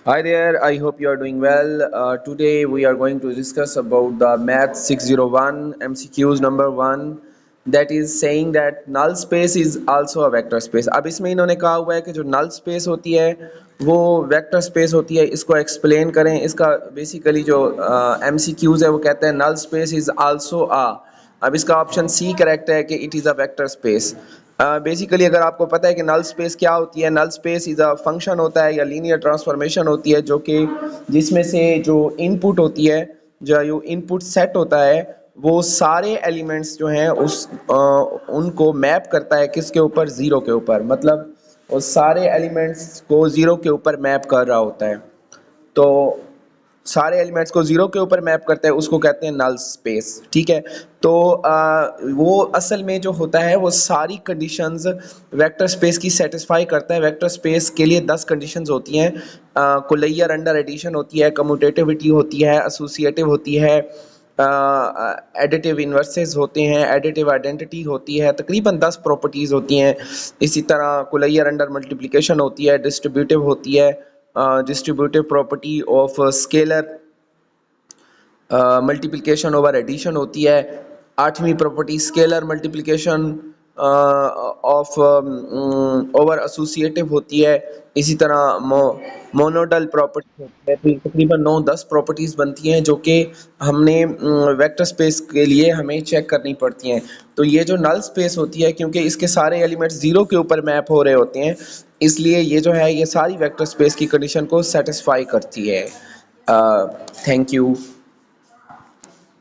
Hi there, I hope you are doing well. Today we are going to discuss about the Math 601 MCQs number 1, that is saying that null space is also a vector space. अब इसमें इन्होंने कहा हुआ है कि जो null space होती है वो vector space होती है, इसको explain करें. इसका basically जो MCQs है वो कहते हैं null space is also a. अब इसका ऑप्शन सी करेक्ट है कि it is a vector space. Basically अगर आपको पता है कि नल स्पेस क्या होती है, null space is a function होता है या लीनियर ट्रांसफॉर्मेशन होती है जो कि जिसमें से जो इनपुट होती है, जो इनपुट सेट होता है, वो सारे एलिमेंट्स जो हैं उनको मैप करता है किसके ऊपर, ज़ीरो के ऊपर. मतलब वो सारे एलिमेंट्स को ज़ीरो के ऊपर मैप कर रहा होता है. तो सारे एलिमेंट्स को ज़ीरो के ऊपर मैप करता है, उसको कहते हैं नल स्पेस. ठीक है. तो वो असल में जो होता है वो सारी कंडीशंस वेक्टर स्पेस की सेटिस्फाई करता है. वेक्टर स्पेस के लिए 10 कंडीशंस होती हैं. कुलैयर अंडर एडिशन होती है, कम्यूटेटिविटी होती है, एसोसिएटिव होती है, एडिटिव इन्वर्सेस होते हैं, एडिटिव आइडेंटिटी होती है, तकरीबन 10 प्रॉपर्टीज़ होती हैं. इसी तरह कुलैयर अंडर मल्टीप्लिकेशन होती है, डिस्ट्रीब्यूटिव होती है, distributive property of scalar multiplication over addition होती है. 8वीं property scalar multiplication of over associative होती है. इसी तरह मोनोडल प्रॉपर्टी होती है. तो तकरीबन 9-10 प्रॉपर्टीज़ बनती हैं जो कि हमने वेक्टर स्पेस के लिए हमें चेक करनी पड़ती हैं. तो ये जो नल स्पेस होती है, क्योंकि इसके सारे एलिमेंट्स ज़ीरो के ऊपर मैप हो रहे होते हैं, इसलिए ये जो है ये सारी वेक्टर स्पेस की कंडीशन को सेटिस्फाई करती है. Thank you.